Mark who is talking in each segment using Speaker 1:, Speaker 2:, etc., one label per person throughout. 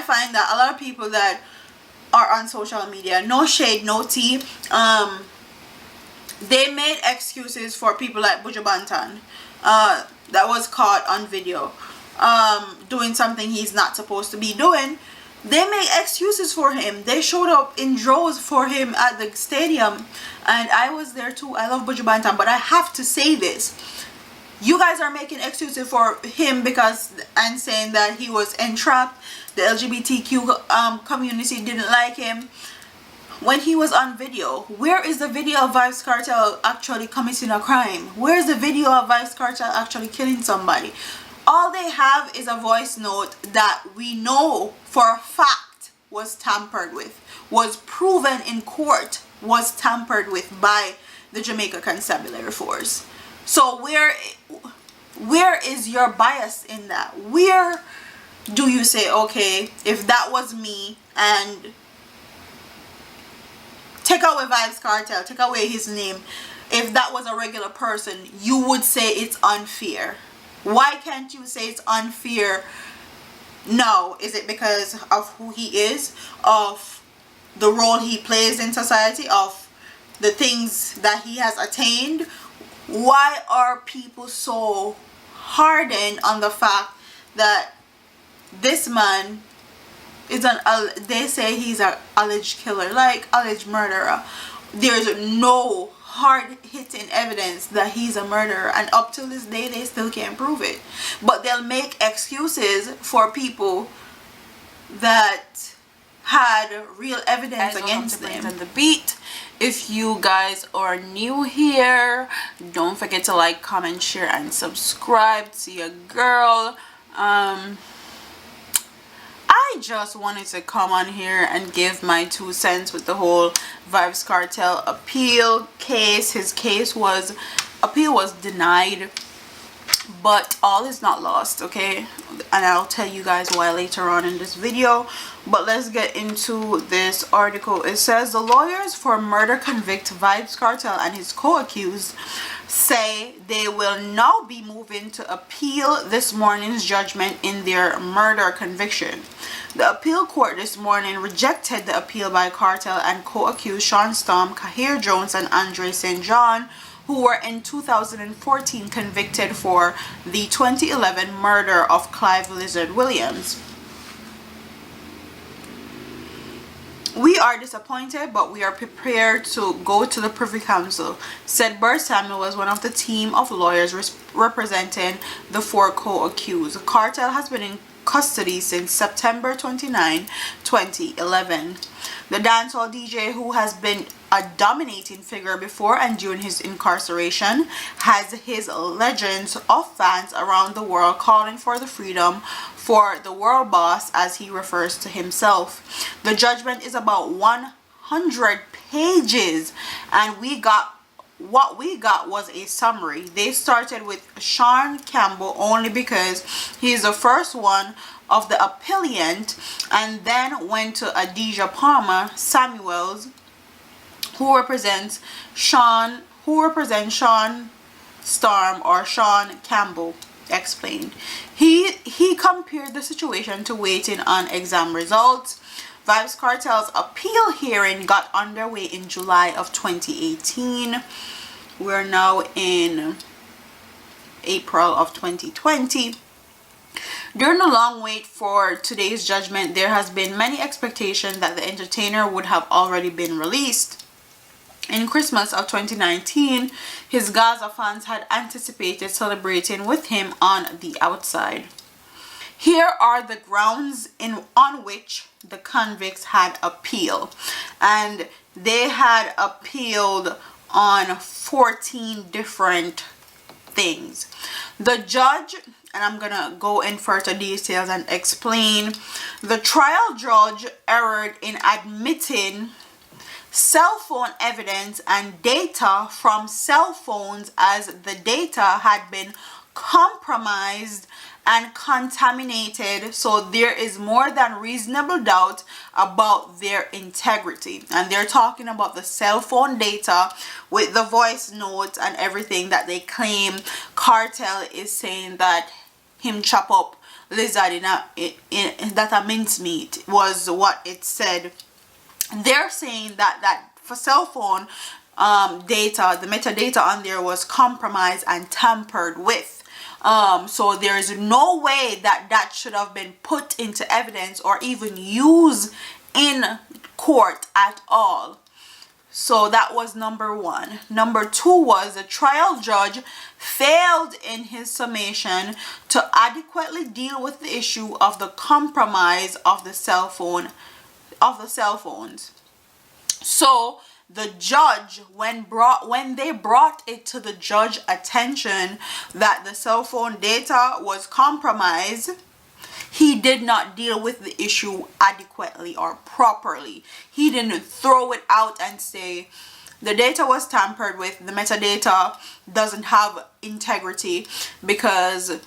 Speaker 1: find that a lot of people that are on social media, no shade, no tea, they made excuses for people like Buju Banton, that was caught on video doing something he's not supposed to be doing. They made excuses for him. They showed up in droves for him at the stadium, and I was there too. I love Buju Banton, but I have to say this. You guys are making excuses for him because, and saying that he was entrapped, the LGBTQ community didn't like him. When he was on video, where is the video of Vybz Kartel actually committing a crime? Where is the video of Vybz Kartel actually killing somebody? All they have is a voice note that we know for a fact was tampered with, was proven in court, was tampered with by the Jamaica Constabulary Force. So where is your bias in that? Where do you say, okay, if that was me, and take away Vybz Kartel, take away his name, if that was a regular person, you would say it's unfair? Why can't you say it's unfair now? Is it because of who he is, of the role he plays in society, of the things that he has attained? Why are people so hardened on the fact that this man is they say he's an alleged killer, like alleged murderer? There's no hard-hitting evidence that he's a murderer, and up to this day they still can't prove it. But they'll make excuses for people that had real evidence against them. Brains&TheBeat. If you guys are new here, don't forget to like, comment, share, and subscribe to your girl. I just wanted to come on here and give my 2 cents with the whole Vybz Kartel Appeal case. His appeal was denied, but all is not lost, okay? And I'll tell you guys why later on in this video. But let's get into this article. It says the lawyers for murder convict Vybz Kartel and his co-accused say they will now be moving to appeal this morning's judgment in their murder conviction. The appeal court this morning rejected the appeal by Kartel and co-accused Sean Storm, Kahir Jones, and Andre St. John, who were in 2014 convicted for the 2011 murder of Clive Lizard Williams. We are disappointed, but we are prepared to go to the Privy Council, said Bert Samuel, was one of the team of lawyers representing the 4 co-accused. Kartel has been in custody since September 29, 2011. The dancehall DJ, who has been a dominating figure before and during his incarceration, has his legions of fans around the world calling for the freedom for the world boss, as he refers to himself. The judgment is about 100 pages, and what we got was a summary. They started with Sean Campbell only because he's the first one of the appellant, and then went to Adija Palmer Samuels, who represents Sean Storm, or Sean Campbell explained. He compared the situation to waiting on exam results. Vybz Kartel's appeal hearing got underway in July of 2018. We're now in April of 2020. During the long wait for today's judgment, there has been many expectations that the entertainer would have already been released. In Christmas of 2019, his Gaza fans had anticipated celebrating with him on the outside. Here are the grounds on which the convicts had appealed, and they had appealed on 14 different things. The judge, and I'm gonna go in further details and explain, the trial judge erred in admitting cell phone evidence and data from cell phones, as the data had been compromised and contaminated, so there is more than reasonable doubt about their integrity. And they're talking about the cell phone data with the voice notes and everything that they claim Kartel is saying that him chop up lizard in a mincemeat, was what it said. They're saying that for cell phone data, the metadata on there was compromised and tampered with. So there is no way that should have been put into evidence or even used in court at all. So that was number one. Number two was the trial judge failed in his summation to adequately deal with the issue of the compromise of the cell phones. So the judge, when they brought it to the judge attention that the cell phone data was compromised, he did not deal with the issue adequately or properly. He didn't throw it out and say the data was tampered with, the metadata doesn't have integrity because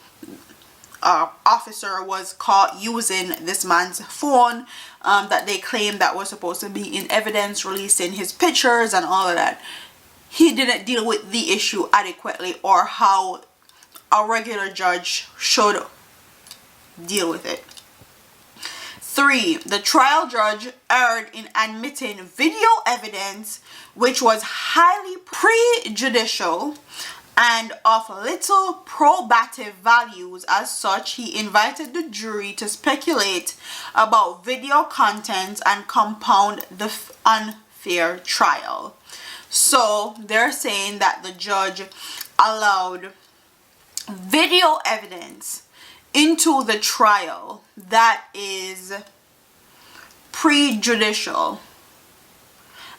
Speaker 1: officer was caught using this man's phone that they claimed that was supposed to be in evidence, releasing his pictures and all of that. He didn't deal with the issue adequately, or how a regular judge should deal with it. 3. The trial judge erred in admitting video evidence which was highly prejudicial and of little probative values. As such, he invited the jury to speculate about video content and compound the unfair trial. So they're saying that the judge allowed video evidence into the trial that is prejudicial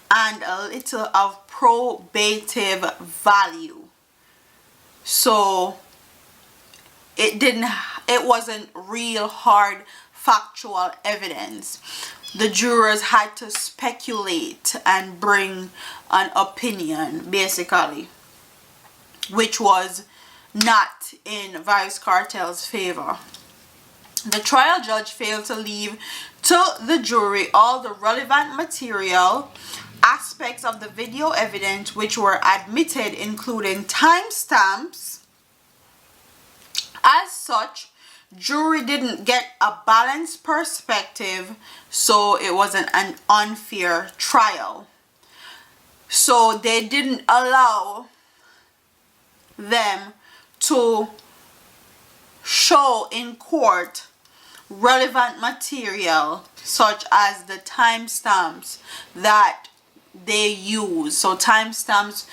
Speaker 1: and a little of probative value. So it wasn't real hard factual evidence. The jurors had to speculate and bring an opinion, basically, which was not in Vybz Kartel's favor. The trial judge failed to leave to the jury all the relevant material aspects of the video evidence which were admitted, including timestamps. As such, jury didn't get a balanced perspective, so it wasn't an unfair trial. So they didn't allow them to show in court relevant material such as the timestamps that they use. So timestamps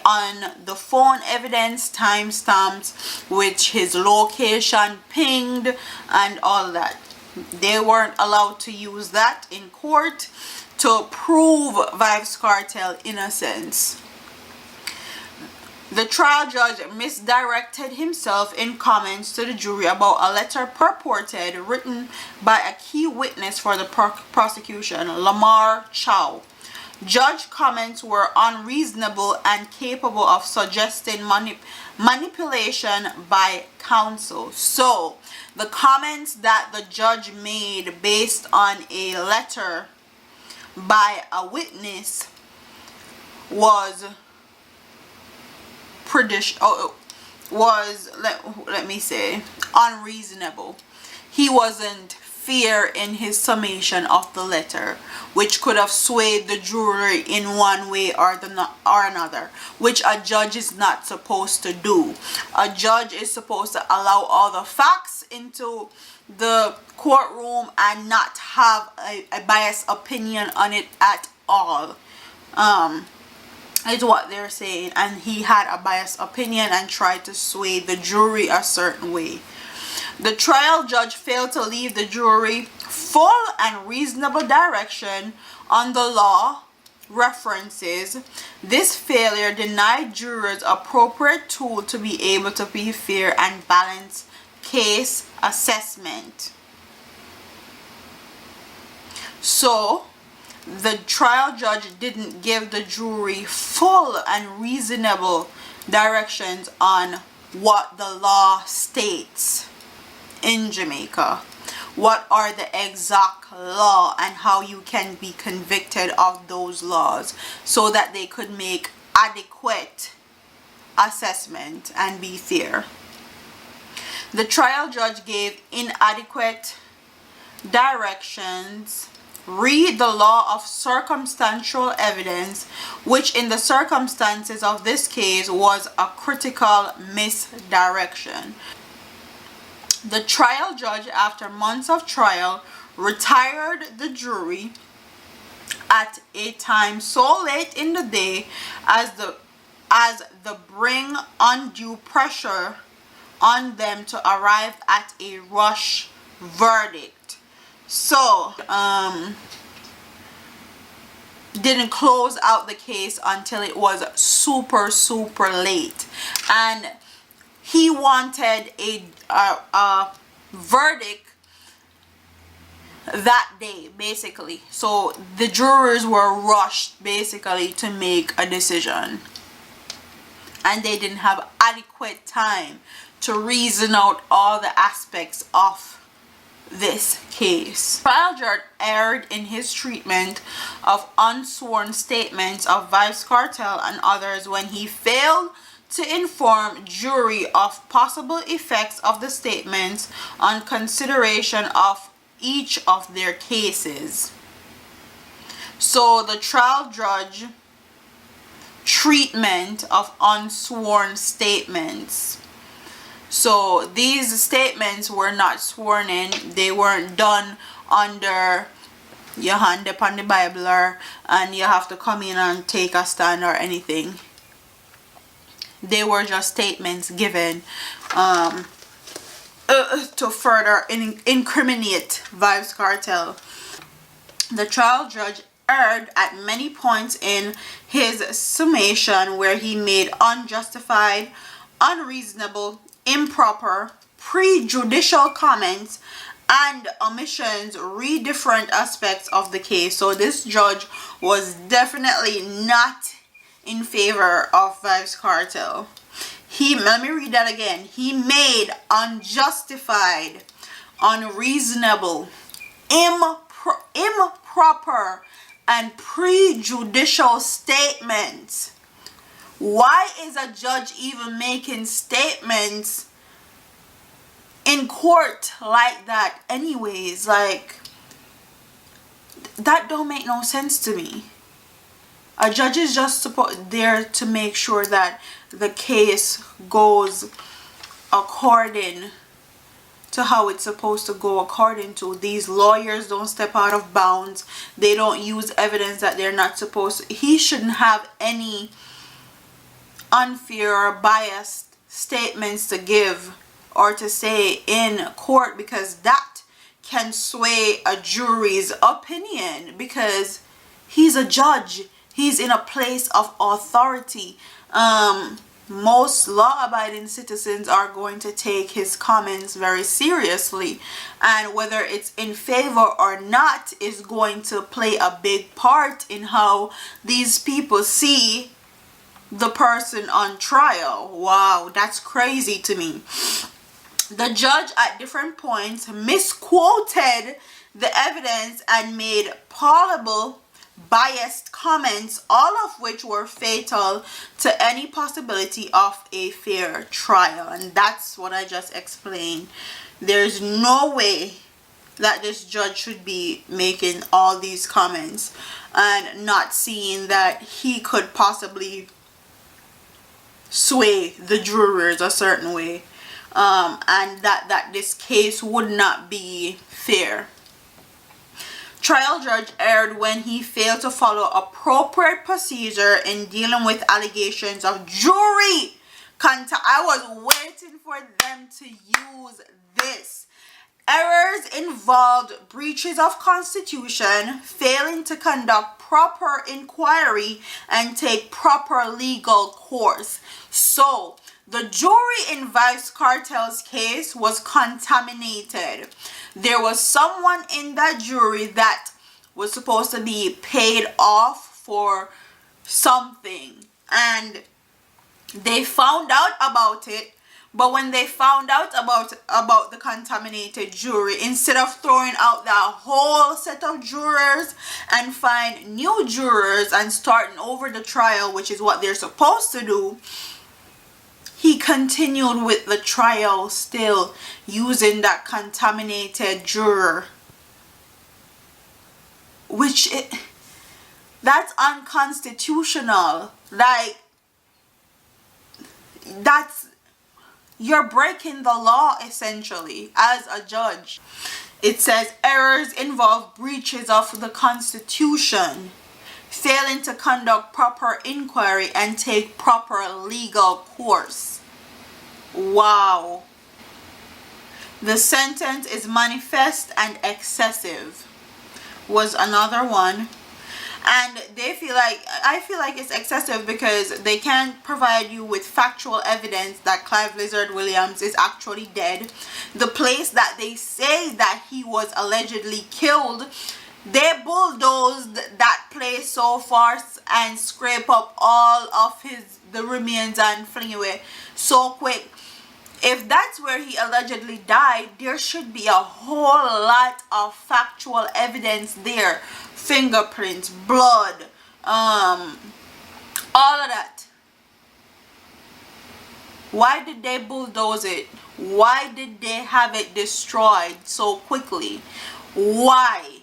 Speaker 1: on the phone evidence, timestamps which his location pinged and all that. They weren't allowed to use that in court to prove Vybz Kartel innocence. The trial judge misdirected himself in comments to the jury about a letter purported written by a key witness for the prosecution, Lamar Chow. Judge comments were unreasonable and capable of suggesting manipulation by counsel. So the comments that the judge made based on a letter by a witness was unreasonable. He wasn't fair in his summation of the letter, which could have swayed the jury in one way or another, which a judge is not supposed to do. A judge is supposed to allow all the facts into the courtroom and not have a biased opinion on it at all. Is what they're saying, and he had a biased opinion and tried to sway the jury a certain way. The trial judge failed to leave the jury full and reasonable direction on the law references. This failure denied jurors appropriate tool to be able to be fair and balanced case assessment. So the trial judge didn't give the jury full and reasonable directions on what the law states in Jamaica. What are the exact law and how you can be convicted of those laws, so that they could make adequate assessment and be fair. The trial judge gave inadequate directions. Read the law of circumstantial evidence, which in the circumstances of this case was a critical misdirection. The trial judge, after months of trial, retired the jury at a time so late in the day as the bring undue pressure on them to arrive at a rush verdict. So didn't close out the case until it was super late, and he wanted a verdict that day, basically. So the jurors were rushed basically to make a decision, and they didn't have adequate time to reason out all the aspects of this case. Trial judge erred in his treatment of unsworn statements of Vybz Kartel and others when he failed to inform jury of possible effects of the statements on consideration of each of their cases. So the trial judge treatment of unsworn statements. So these statements were not sworn in. They weren't done under your hand upon the Bible and you have to come in and take a stand or anything. They were just statements given to further incriminate Vybz Kartel. The trial judge erred at many points in his summation where he made unjustified, unreasonable, improper, prejudicial comments and omissions read different aspects of the case. So this judge was definitely not in favor of Vybz Kartel. Let me read that again. He made unjustified, unreasonable, improper, and prejudicial statements. Why is a judge even making statements in court like that anyways? Like, that don't make no sense to me. A judge is just there to make sure that the case goes according to how it's supposed to go according to. These lawyers don't step out of bounds. They don't use evidence that they're not supposed to. He shouldn't have any unfair or biased statements to give or to say in court, because that can sway a jury's opinion, because he's a judge. He's in a place of authority. Most law-abiding citizens are going to take his comments very seriously, and whether it's in favor or not is going to play a big part in how these people see the person on trial. Wow, that's crazy to me. The judge at different points misquoted the evidence and made plausible biased comments, all of which were fatal to any possibility of a fair trial. And that's what I just explained. There's no way that this judge should be making all these comments and not seeing that he could possibly sway the jurors a certain way, and that this case would not be fair. Trial judge erred when he failed to follow appropriate procedure in dealing with allegations of jury contact. I was waiting for them to use this. Errors involved breaches of constitution, failing to conduct proper inquiry and take proper legal course. So the jury in Vybz Kartel's case was contaminated. There was someone in that jury that was supposed to be paid off for something, and they found out about it. But when they found out about the contaminated jury, instead of throwing out that whole set of jurors and find new jurors and starting over the trial, which is what they're supposed to do, he continued with the trial still using that contaminated juror, that's unconstitutional. Like, you're breaking the law essentially as a judge. It says errors involve breaches of the Constitution, failing to conduct proper inquiry and take proper legal course. Wow. The sentence is manifest and excessive was another one. And I feel like it's excessive because they can't provide you with factual evidence that Clive Lizard Williams is actually dead. The place that they say that he was allegedly killed, they bulldozed that place so far and scrape up all of the remains and fling away so quick. If that's where he allegedly died, there should be a whole lot of factual evidence there. Fingerprints, blood, all of that. Why did they bulldoze it? Why did they have it destroyed so quickly? Why?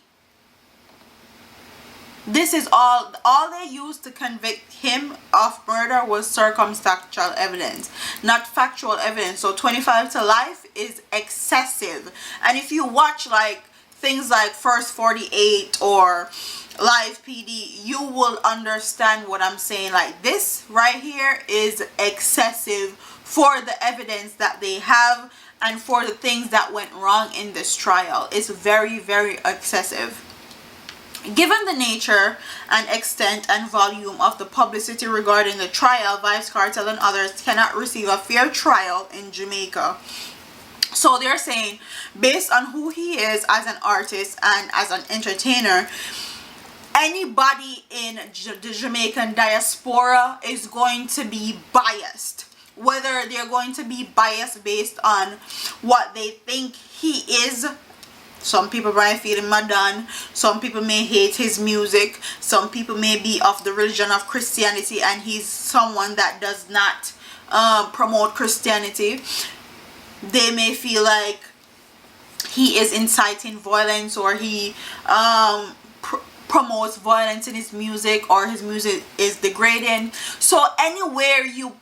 Speaker 1: This is all they used to convict him of murder was circumstantial evidence, not factual evidence. So 25 to life is excessive. And if you watch like things like First 48 or Live PD, you will understand what I'm saying. Like, this right here is excessive for the evidence that they have and for the things that went wrong in this trial. It's very, very excessive. Given the nature and extent and volume of the publicity regarding the trial, Vybz Kartel and others cannot receive a fair trial in Jamaica. So they're saying, based on who he is as an artist and as an entertainer, anybody in the Jamaican diaspora is going to be biased. Whether they're going to be biased based on what they think he is. Some people might feel him madon. Some people may hate his music. Some people may be of the religion of Christianity and he's someone that does not promote Christianity. They may feel like he is inciting violence, or he promotes violence in his music, or his music is degrading. So anywhere you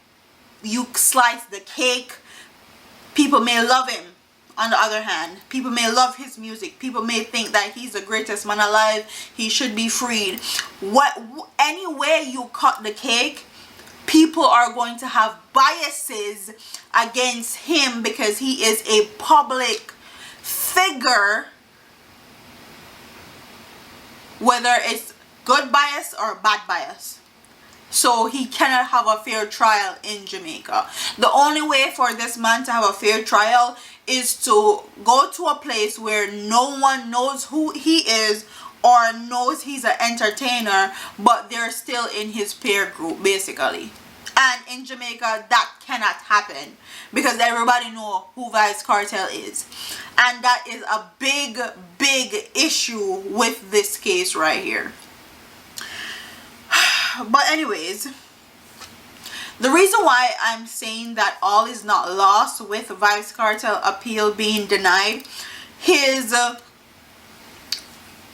Speaker 1: slice the cake, people may love him. On the other hand, people may love his music. People may think that he's the greatest man alive. He should be freed. Anywhere you cut the cake, people are going to have biases against him because he is a public figure, whether it's good bias or bad bias. So he cannot have a fair trial in Jamaica. The only way for this man to have a fair trial is to go to a place where no one knows who he is or knows he's an entertainer, but they're still in his peer group basically. And in Jamaica that cannot happen because everybody knows who Vybz Kartel is. And that is a big issue with this case right here. But anyways, the reason why I'm saying that all is not lost with Vybz Kartel Appeal being denied, his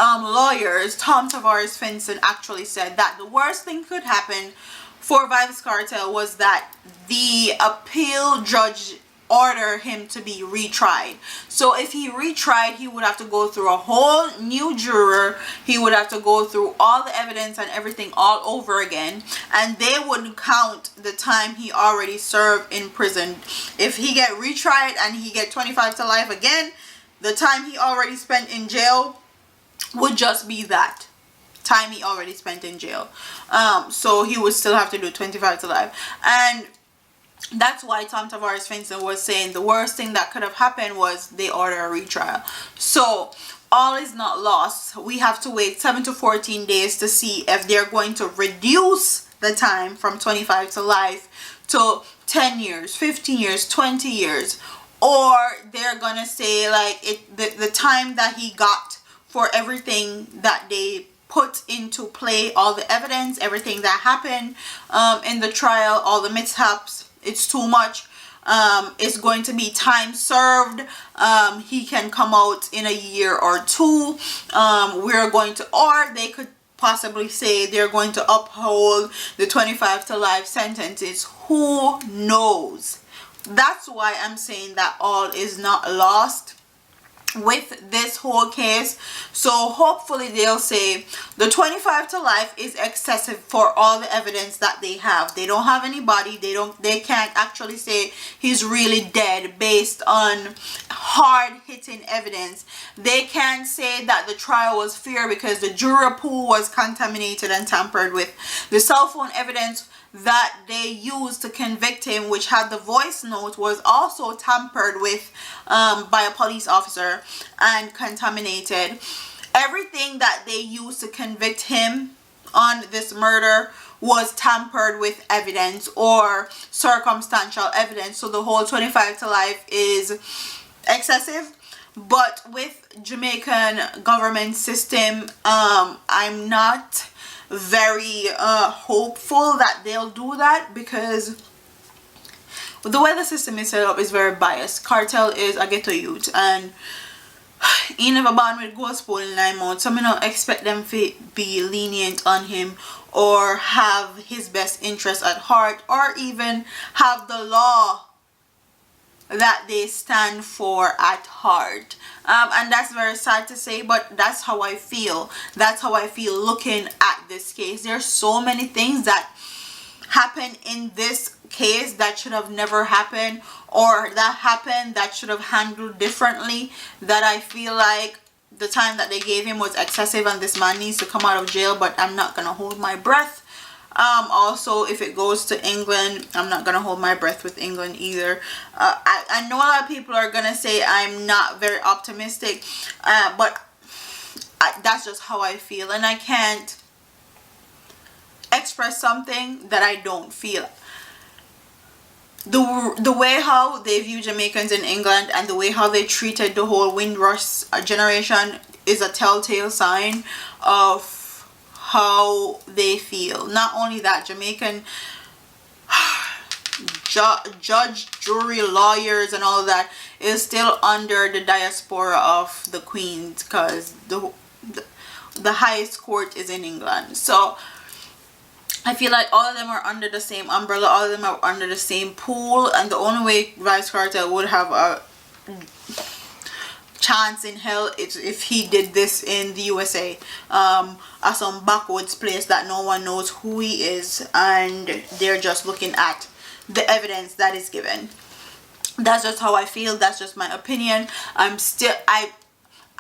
Speaker 1: lawyers, Tom Tavares Finson, actually said that the worst thing could happen for Vybz Kartel was that the appeal judge order him to be retried. So if he retried, he would have to go through a whole new juror. He would have to go through all the evidence and everything all over again, and they wouldn't count the time he already served in prison. If he get retried and he get 25 to life again, the time he already spent in jail would just be that time he already spent in jail. So he would still have to do 25 to life. And that's why Tom Tavares Finson was saying the worst thing that could have happened was they order a retrial. So all is not lost. We have to wait 7 to 14 days to see if they're going to reduce the time from 25 to life to 10 years, 15 years, 20 years, or they're gonna say like the time that he got for everything that they put into play, all the evidence, everything that happened in the trial, all the mishaps, it's too much. It's going to be time served. He can come out in a year or two. We're going to, or they could possibly say they're going to uphold the 25 to life sentences. Who knows? That's why I'm saying that all is not lost with this whole case. So hopefully they'll say the 25 to life is excessive for all the evidence that they have. They don't have any body. They can't actually say he's really dead based on hard hitting evidence. They can't say that the trial was fair because the juror pool was contaminated and tampered with. The cell phone evidence that they used to convict him, which had the voice note, was also tampered with by a police officer and contaminated. Everything that they used to convict him on this murder was tampered with evidence or circumstantial evidence. So the whole 25 to life is excessive. But with Jamaican government system, I'm not very hopeful that they'll do that, because the way the system is set up is very biased. Cartel is a ghetto youth, and he never born with ghost pole in 9 months, so I don't expect them to be lenient on him or have his best interest at heart, or even have the law that they stand for at heart. And that's very sad to say, but that's how I feel. That's how I feel looking at this case. There's so many things that happened in this case that should have never happened, or that happened that should have handled differently, that I feel like the time that they gave him was excessive and this man needs to come out of jail. But I'm not gonna hold my breath. Also, if it goes to England, I'm not gonna hold my breath with England either. I know a lot of people are gonna say I'm not very optimistic, but that's just how I feel, and I can't express something that I don't feel. The way how they view Jamaicans in England and the way how they treated the whole Windrush generation is a telltale sign of how they feel. Not only that, Jamaican judge, jury, lawyers and all of that is still under the diaspora of the Queens, because the highest court is in England. So I feel like all of them are under the same umbrella, all of them are under the same pool, and the only way Vybz Kartel would have a chance in hell is if he did this in the USA, at some backwoods place that no one knows who he is, and they're just looking at the evidence that is given. That's just how I feel. That's just my opinion.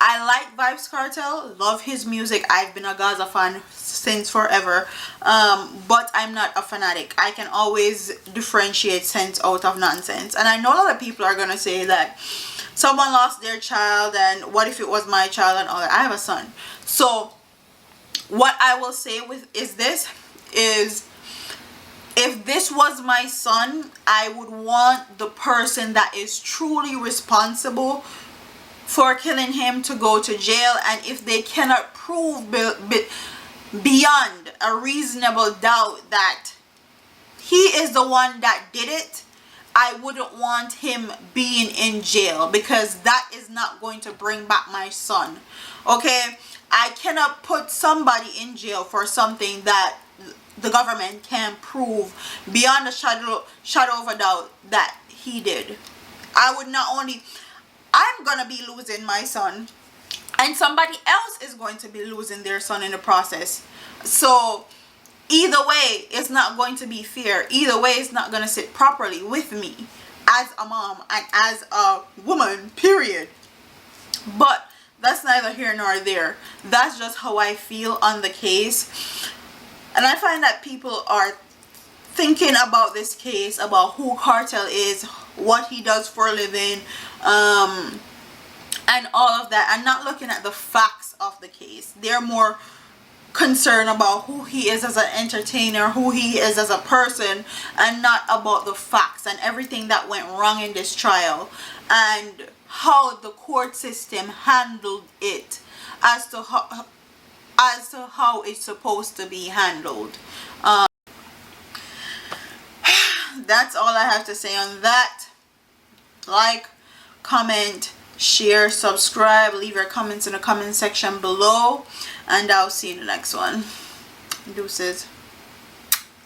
Speaker 1: I like Vybz Kartel, love his music. I've been a Gaza fan since forever, but I'm not a fanatic. I can always differentiate sense out of nonsense. And I know a lot of people are gonna say that someone lost their child, and what if it was my child and all that. I have a son. So what I will say is if this was my son, I would want the person that is truly responsible for killing him to go to jail. And if they cannot prove beyond a reasonable doubt that he is the one that did it, I wouldn't want him being in jail, because that is not going to bring back my son. Okay, I cannot put somebody in jail for something that the government can prove beyond a shadow of a doubt that he did. I'm gonna be losing my son, and somebody else is going to be losing their son in the process. So either way, it's not going to be fair. Either way, it's not going to sit properly with me as a mom and as a woman, period. But that's neither here nor there. That's just how I feel on the case. And I find that people are thinking about this case, about who Kartel is, what he does for a living, and all of that, and not looking at the facts of the case. They're more concerned about who he is as an entertainer, who he is as a person, and not about the facts and everything that went wrong in this trial, and how the court system handled it as to how it's supposed to be handled. that's all I have to say on that. Like, comment, share, subscribe, leave your comments in the comment section below, and I'll see you in the next one. Deuces.